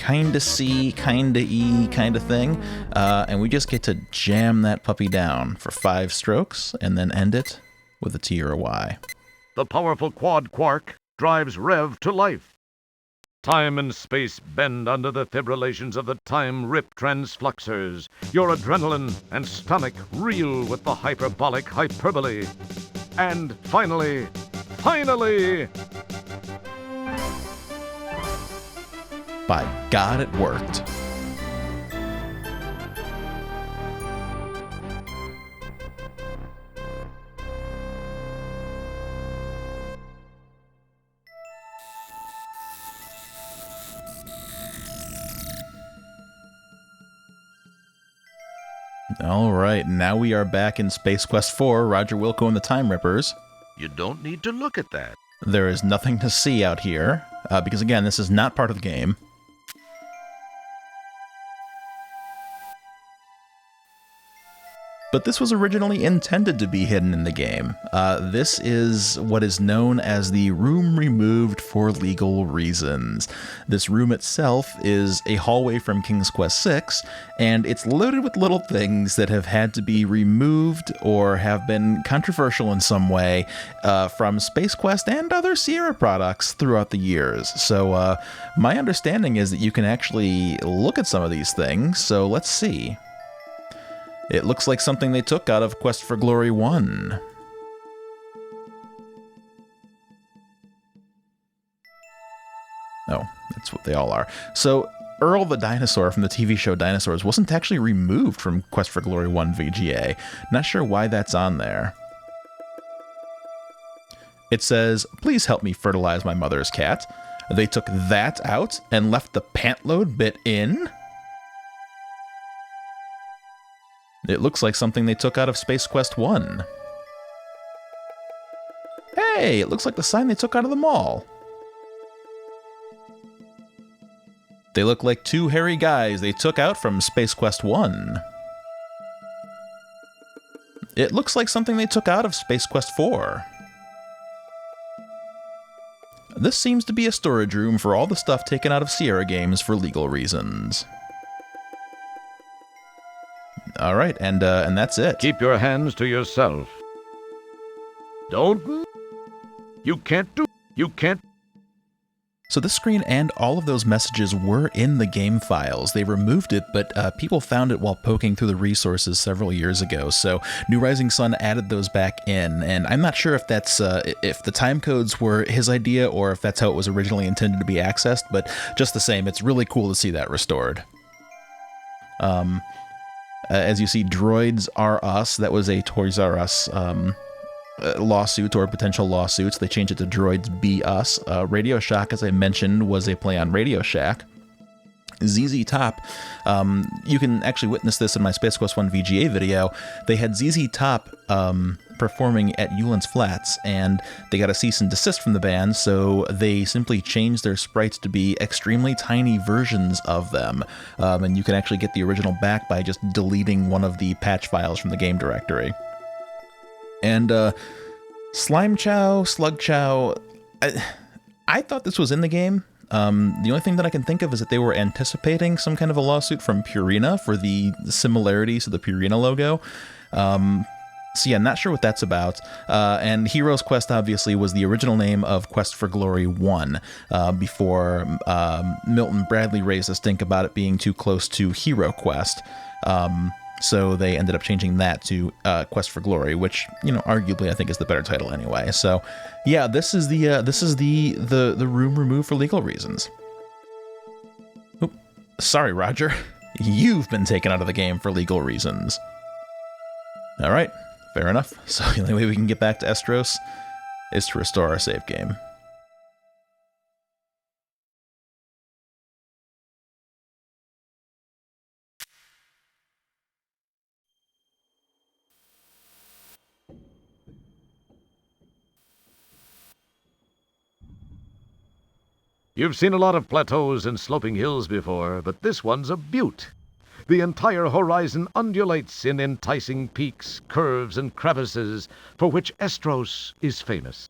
kinda C, kinda E kind of thing, and we just get to jam that puppy down for 5 strokes and then end it with a T or a Y. The powerful quad quark drives Rev to life. Time and space bend under the fibrillations of the time rip transfluxers. Your adrenaline and stomach reel with the hyperbolic hyperbole. And finally, By God, it worked. All right, now we are back in Space Quest IV, Roger Wilco and the Time Rippers. You don't need to look at that. There is nothing to see out here, because again, this is not part of the game. But this was originally intended to be hidden in the game. This is what is known as the room removed for legal reasons. This room itself is a hallway from King's Quest VI, and it's loaded with little things that have had to be removed or have been controversial in some way from Space Quest and other Sierra products throughout the years. So my understanding is that you can actually look at some of these things, so let's see. It looks like something they took out of Quest for Glory 1. Oh, that's what they all are. So, Earl the dinosaur from the TV show Dinosaurs wasn't actually removed from Quest for Glory 1 VGA. Not sure why that's on there. It says, "Please help me fertilize my mother's cat." They took that out and left the pant load bit in? It looks like something they took out of Space Quest 1. Hey, it looks like the sign they took out of the mall. They look like 2 hairy guys they took out from Space Quest 1. It looks like something they took out of Space Quest 4. This seems to be a storage room for all the stuff taken out of Sierra games for legal reasons. All right, and that's it. Keep your hands to yourself. Don't. You can't. So this screen and all of those messages were in the game files. They removed it, but people found it while poking through the resources several years ago. So New Rising Sun added those back in, and I'm not sure if that's if the time codes were his idea or if that's how it was originally intended to be accessed. But just the same, it's really cool to see that restored. As you see, Droids Are Us, that was a Toys R Us lawsuit or potential lawsuits. They changed it to Droids Be Us. Radio Shack, as I mentioned, was a play on Radio Shack. ZZ Top, you can actually witness this in my Space Quest 1 VGA video. They had ZZ Top performing at Yulin's Flats, and they got a cease and desist from the band, so they simply changed their sprites to be extremely tiny versions of them. And you can actually get the original back by just deleting one of the patch files from the game directory. And Slime Chow, Slug Chow, I thought this was in the game. The only thing that I can think of is that they were anticipating some kind of a lawsuit from Purina for the similarities to the Purina logo. So yeah, not sure what that's about. And Heroes Quest obviously was the original name of Quest for Glory 1 before Milton Bradley raised a stink about it being too close to Hero Quest. So they ended up changing that to Quest for Glory, which, you know, arguably I think is the better title anyway. So yeah, this is the room removed for legal reasons. Oop, sorry, Roger. You've been taken out of the game for legal reasons. All right. Fair enough. So the only way we can get back to Estros is to restore our save game. You've seen a lot of plateaus and sloping hills before, but this one's a butte. The entire horizon undulates in enticing peaks, curves, and crevices for which Estros is famous.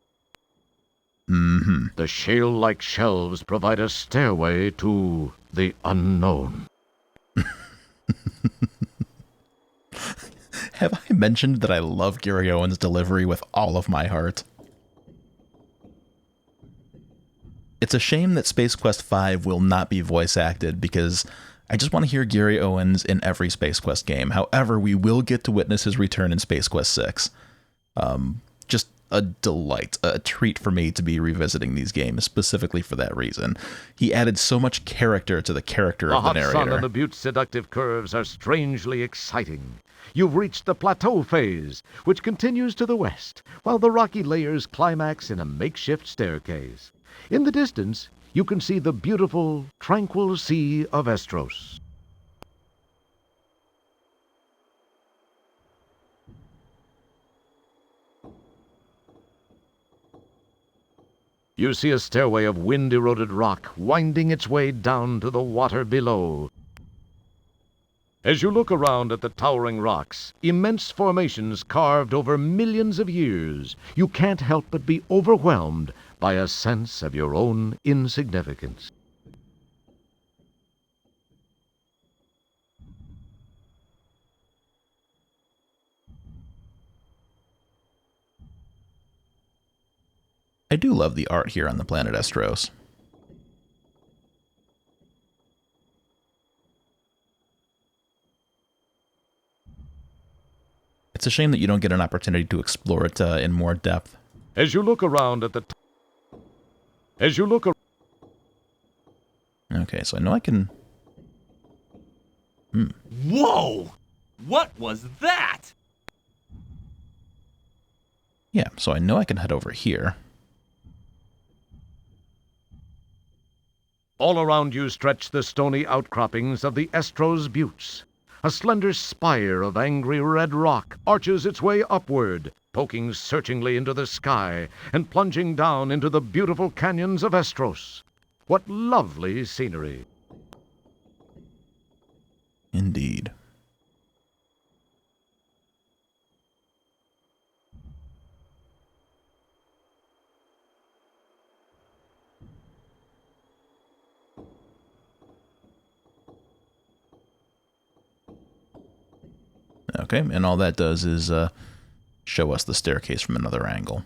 Mm-hmm. The shale-like shelves provide a stairway to the unknown. Have I mentioned that I love Gary Owen's delivery with all of my heart? It's a shame that Space Quest V will not be voice acted, because I just want to hear Gary Owens in every Space Quest game. However, we will get to witness his return in Space Quest VI. Just a delight, a treat for me to be revisiting these games, specifically for that reason. He added so much character to the character of the narrator. The hot sun and the Butte's seductive curves are strangely exciting. You've reached the plateau phase, which continues to the west, while the rocky layers climax in a makeshift staircase. In the distance, you can see the beautiful, tranquil sea of Estros. You see a stairway of wind-eroded rock winding its way down to the water below. As you look around at the towering rocks, immense formations carved over millions of years, you can't help but be overwhelmed by a sense of your own insignificance. I do love the art here on the planet Estros. It's a shame that you don't get an opportunity to explore it in more depth. As you look around at the... Okay, so I know I can... Whoa! What was that? Yeah, so I know I can head over here. All around you stretch the stony outcroppings of the Estros Buttes. A slender spire of angry red rock arches its way upward, poking searchingly into the sky and plunging down into the beautiful canyons of Estros. What lovely scenery! Indeed. Okay, and all that does is show us the staircase from another angle.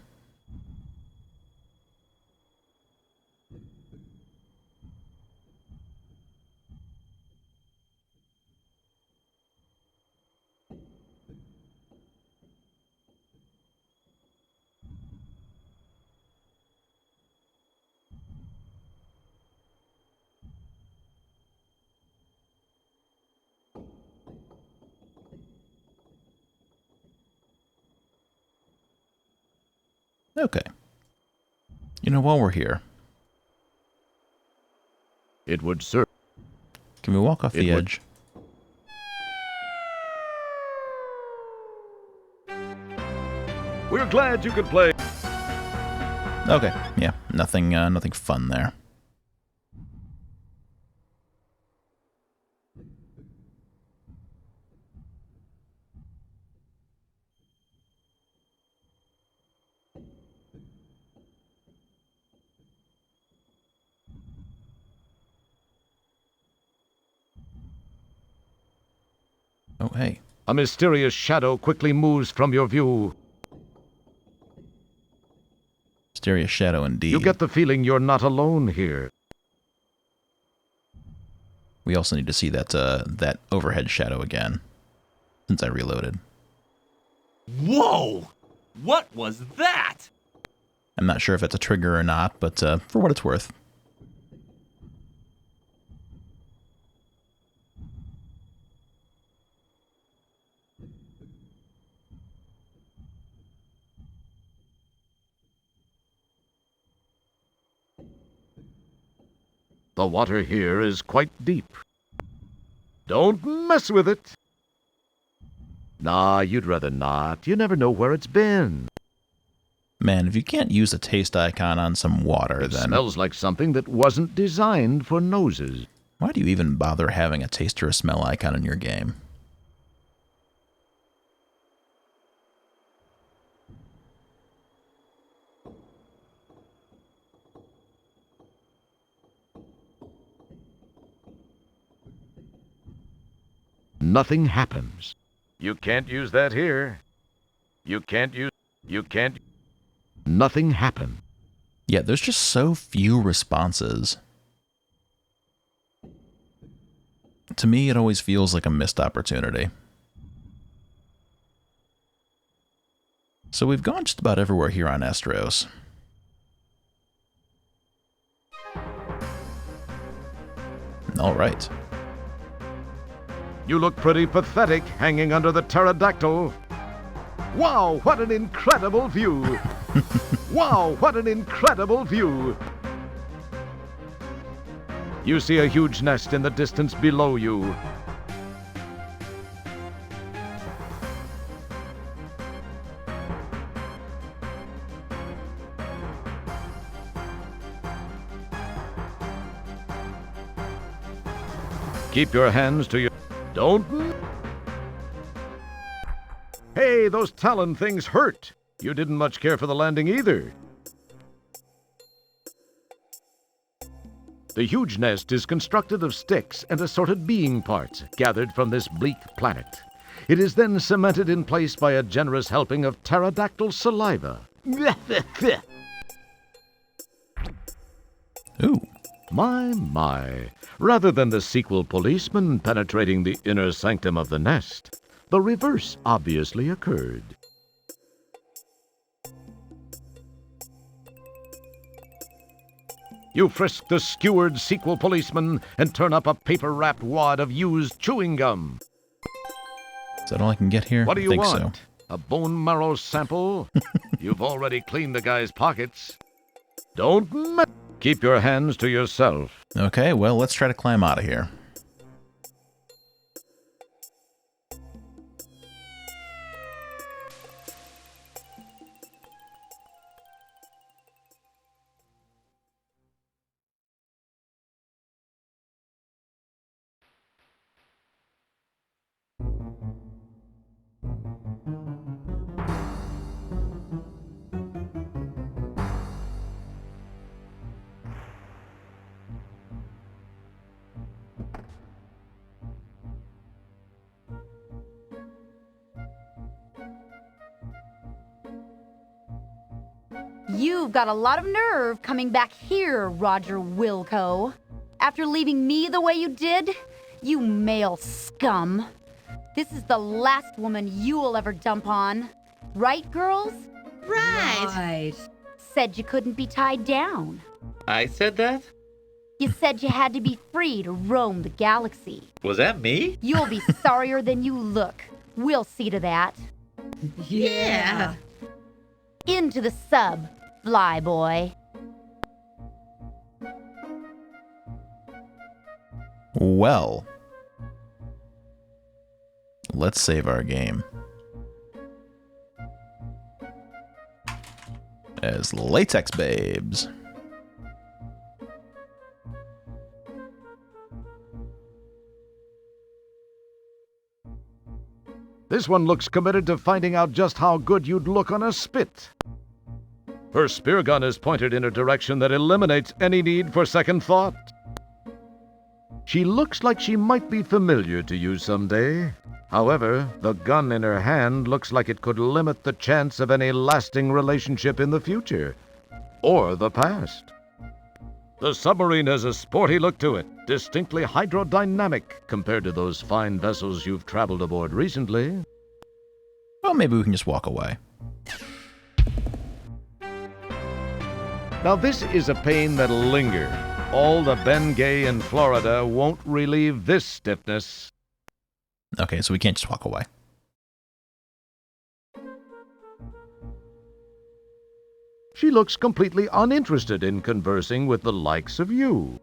Okay. You know, while we're here, It would serve. can we walk off the edge? We're glad you could play. Okay, yeah, nothing fun there. Oh, hey. A mysterious shadow quickly moves from your view. Mysterious shadow indeed. You get the feeling you're not alone here. We also need to see that that overhead shadow again, since I reloaded. Whoa! What was that? I'm not sure if it's a trigger or not, but for what it's worth. The water here is quite deep. Don't mess with it. Nah, you'd rather not. You never know where it's been. Man, if you can't use a taste icon on some water, It then smells like something that wasn't designed for noses. why do you even bother having a taste or a smell icon in your game? nothing happens. You can't use that here. Nothing happens. Yeah, there's just so few responses. To me, it always feels like a missed opportunity. So we've gone just about everywhere here on Estros. All right. You look pretty pathetic hanging under the pterodactyl. Wow, what an incredible view! Wow, what an incredible view! You see a huge nest in the distance below you. Keep your hands to your... Don't... Hey, those talon things hurt. You didn't much care for the landing either. The huge nest is constructed of sticks and assorted being parts gathered from this bleak planet. It is then cemented in place by a generous helping of pterodactyl saliva. Ooh. My. Rather than the sequel policeman penetrating the inner sanctum of the nest, the reverse obviously occurred. You frisk the skewered sequel policeman and turn up a paper-wrapped wad of used chewing gum. Is that all I can get here? What do you I think want? so. A bone marrow sample? You've already cleaned the guy's pockets. Don't keep your hands to yourself. Okay, well, let's try to climb out of here. You've got a lot of nerve coming back here, Roger Wilco. After leaving me the way you did, you male scum. This is the last woman you'll ever dump on. Right, girls? Right. Said you couldn't be tied down. I said that? You said you had to be free to roam the galaxy. Was that me? You'll be sorrier than you look. We'll see to that. Yeah. Into the sub, fly boy. Well, let's save our game. As Latex Babes. This one looks committed to finding out just how good you'd look on a spit. Her spear gun is pointed in a direction that eliminates any need for second thought. She looks like she might be familiar to you someday. However, the gun in her hand looks like it could limit the chance of any lasting relationship in the future, or the past. The submarine has a sporty look to it, distinctly hydrodynamic compared to those fine vessels you've traveled aboard recently. Well, maybe we can just walk away. Now this is a pain that'll linger. All the Bengay in Florida won't relieve this stiffness. Okay, so we can't just walk away. She looks completely uninterested in conversing with the likes of you.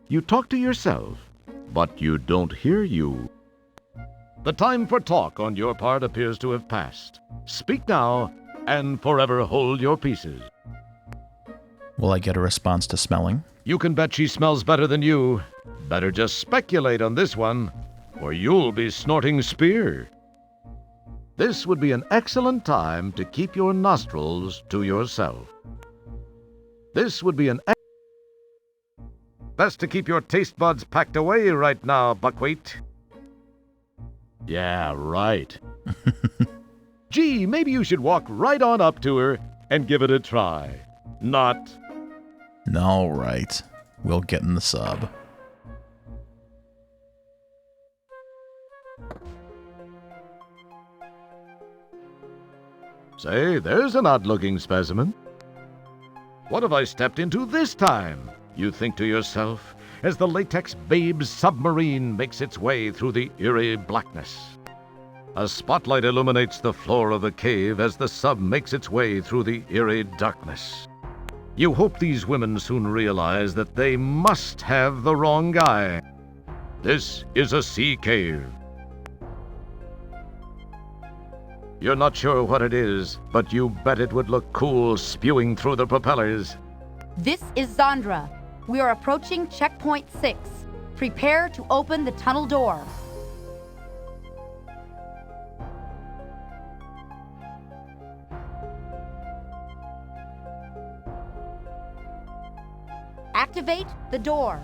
You talk to yourself, but you don't hear you. The time for talk on your part appears to have passed. Speak now, and forever hold your pieces. Will I get a response to smelling? You can bet she smells better than you. Better just speculate on this one, or you'll be snorting spear. This would be an excellent time to keep your nostrils to yourself. This would be best to keep your taste buds packed away right now, Buckwheat. Yeah, right. Gee, maybe you should walk right on up to her and give it a try. Not... All right. We'll get in the sub. Say, there's an odd-looking specimen. What have I stepped into this time? You think to yourself, as the Latex Babe's submarine makes its way through the eerie blackness. A spotlight illuminates the floor of the cave as the sub makes its way through the eerie darkness. You hope these women soon realize that they must have the wrong guy. This is a sea cave. You're not sure what it is, but you bet it would look cool spewing through the propellers. This is Zandra. We are approaching checkpoint 6. Prepare to open the tunnel door. Activate the door.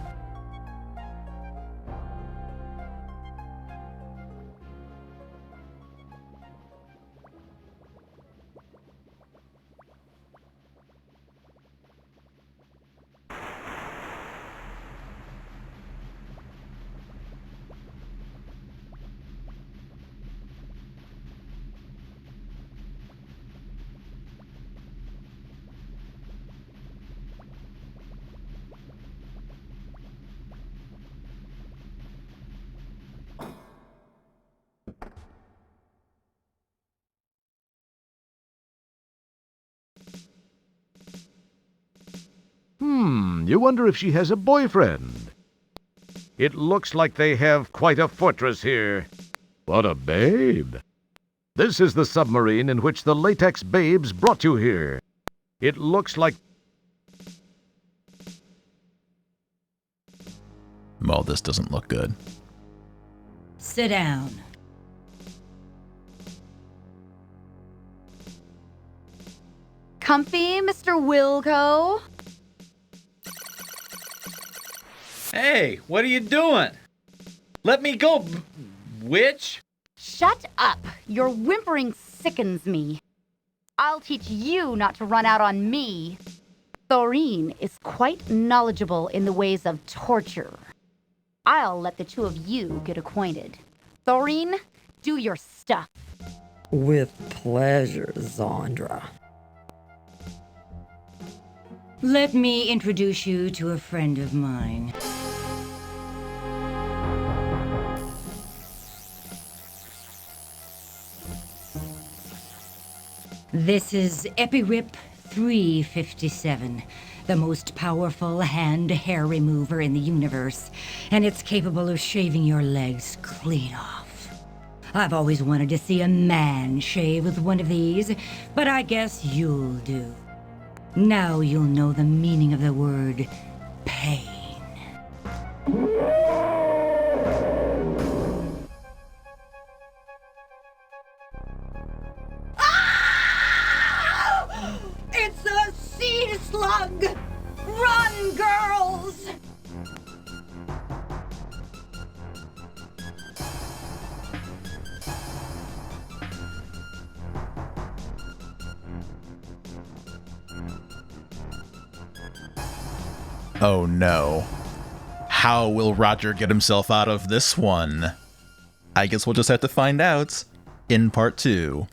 You wonder if she has a boyfriend. It looks like they have quite a fortress here. What a babe. This is the submarine in which the Latex Babes brought you here. It looks like... Well, this doesn't look good. Sit down. Comfy, Mr. Wilco? Hey, what are you doing? Let me go, witch! Shut up! Your whimpering sickens me. I'll teach you not to run out on me. Thorine is quite knowledgeable in the ways of torture. I'll let the two of you get acquainted. Thorine, do your stuff. With pleasure, Zandra. Let me introduce you to a friend of mine. This is Epirip 357, the most powerful hand hair remover in the universe, and it's capable of shaving your legs clean off. I've always wanted to see a man shave with one of these, but I guess you'll do. Now you'll know the meaning of the word pain. It's a sea slug! Run, girls! Oh no. How will Roger get himself out of this one? I guess we'll just have to find out in part 2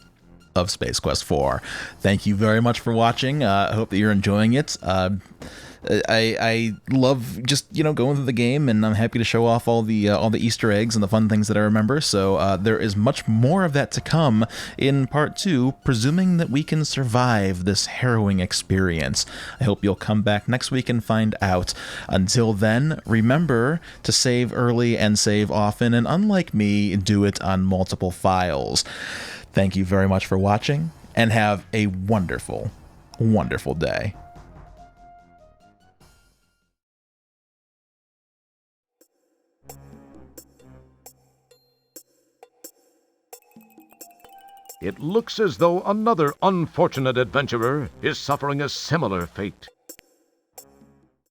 of Space Quest IV. Thank you very much for watching. I hope that you're enjoying it. I love just going through the game, and I'm happy to show off all the Easter eggs and the fun things that I remember. So there is much more of that to come in part 2, presuming that we can survive this harrowing experience. I hope you'll come back next week and find out. Until then, remember to save early and save often, and unlike me, do it on multiple files. Thank you very much for watching, and have a wonderful, wonderful day. It looks as though another unfortunate adventurer is suffering a similar fate.